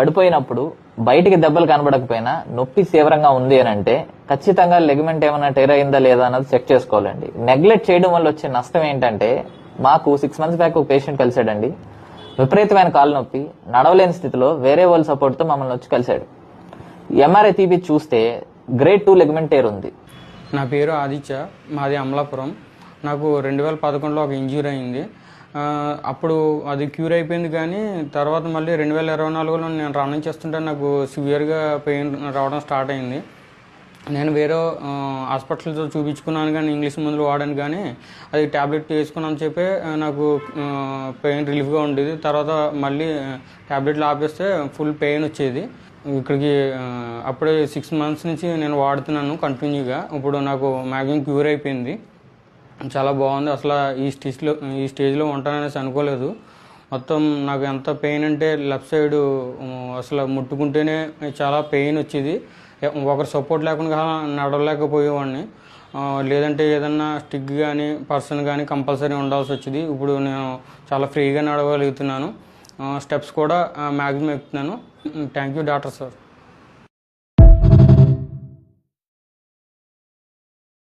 పడిపోయినప్పుడు బయటికి దెబ్బలు కనబడకపోయినా నొప్పి తీవ్రంగా ఉంది అని అంటే ఖచ్చితంగా లెగ్మెంట్ ఏమైనా టైర్ అయిందా లేదా అన్నది చెక్ చేసుకోవాలండి. నెగ్లెక్ట్ చేయడం వల్ల వచ్చే నష్టం ఏంటంటే, మాకు 6 months బ్యాక్ ఒక పేషెంట్ కలిసాడండి. విపరీతమైన కాలు నొప్పి, నడవలేని స్థితిలో వేరే వాళ్ళ సపోర్ట్ తో మమ్మల్ని వచ్చి కలిశాడు. ఎంఆర్ఐ తీపి చూస్తే గ్రేడ్ 2 లెగ్మెంట్ టైర్ ఉంది. నా పేరు ఆదిత్య, మాది అమలాపురం. నాకు 2011లో ఒక ఇంజ్యూరీ అయింది. అప్పుడు అది క్యూర్ అయిపోయింది, కానీ తర్వాత మళ్ళీ 2024లో నేను రన్నింగ్ చేస్తుంటే నాకు సివియర్గా పెయిన్ రావడం స్టార్ట్ అయింది. నేను వేరే హాస్పిటల్తో చూపించుకున్నాను, కానీ ఇంగ్లీష్ మందులు వాడాను, కానీ అది ట్యాబ్లెట్ వేసుకున్నాను చెప్పి నాకు పెయిన్ రిలీఫ్గా ఉండేది. తర్వాత మళ్ళీ ట్యాబ్లెట్లు ఆపేస్తే ఫుల్ పెయిన్ వచ్చేది. ఇక్కడికి అప్పుడే 6 months నుంచి నేను వాడుతున్నాను కంటిన్యూగా. ఇప్పుడు నాకు మ్యాక్సిమం క్యూర్ అయిపోయింది, చాలా బాగుంది. అసలు ఈ స్టేజ్లో ఉంటాననేసి అనుకోలేదు. మొత్తం నాకు ఎంత పెయిన్ అంటే లెఫ్ట్ సైడ్ అసలు ముట్టుకుంటేనే చాలా పెయిన్ వచ్చేది. ఒకరు సపోర్ట్ లేకుండా నడవలేకపోయేవాడిని. లేదంటే ఏదన్నా స్టిక్ కానీ పర్సన్ కానీ కంపల్సరీ ఉండాల్సి వచ్చేది. ఇప్పుడు నేను చాలా ఫ్రీగా నడవగలుగుతున్నాను. స్టెప్స్ కూడా మ్యాక్సిమం ఎక్కుతున్నాను. Thank you doctor sir.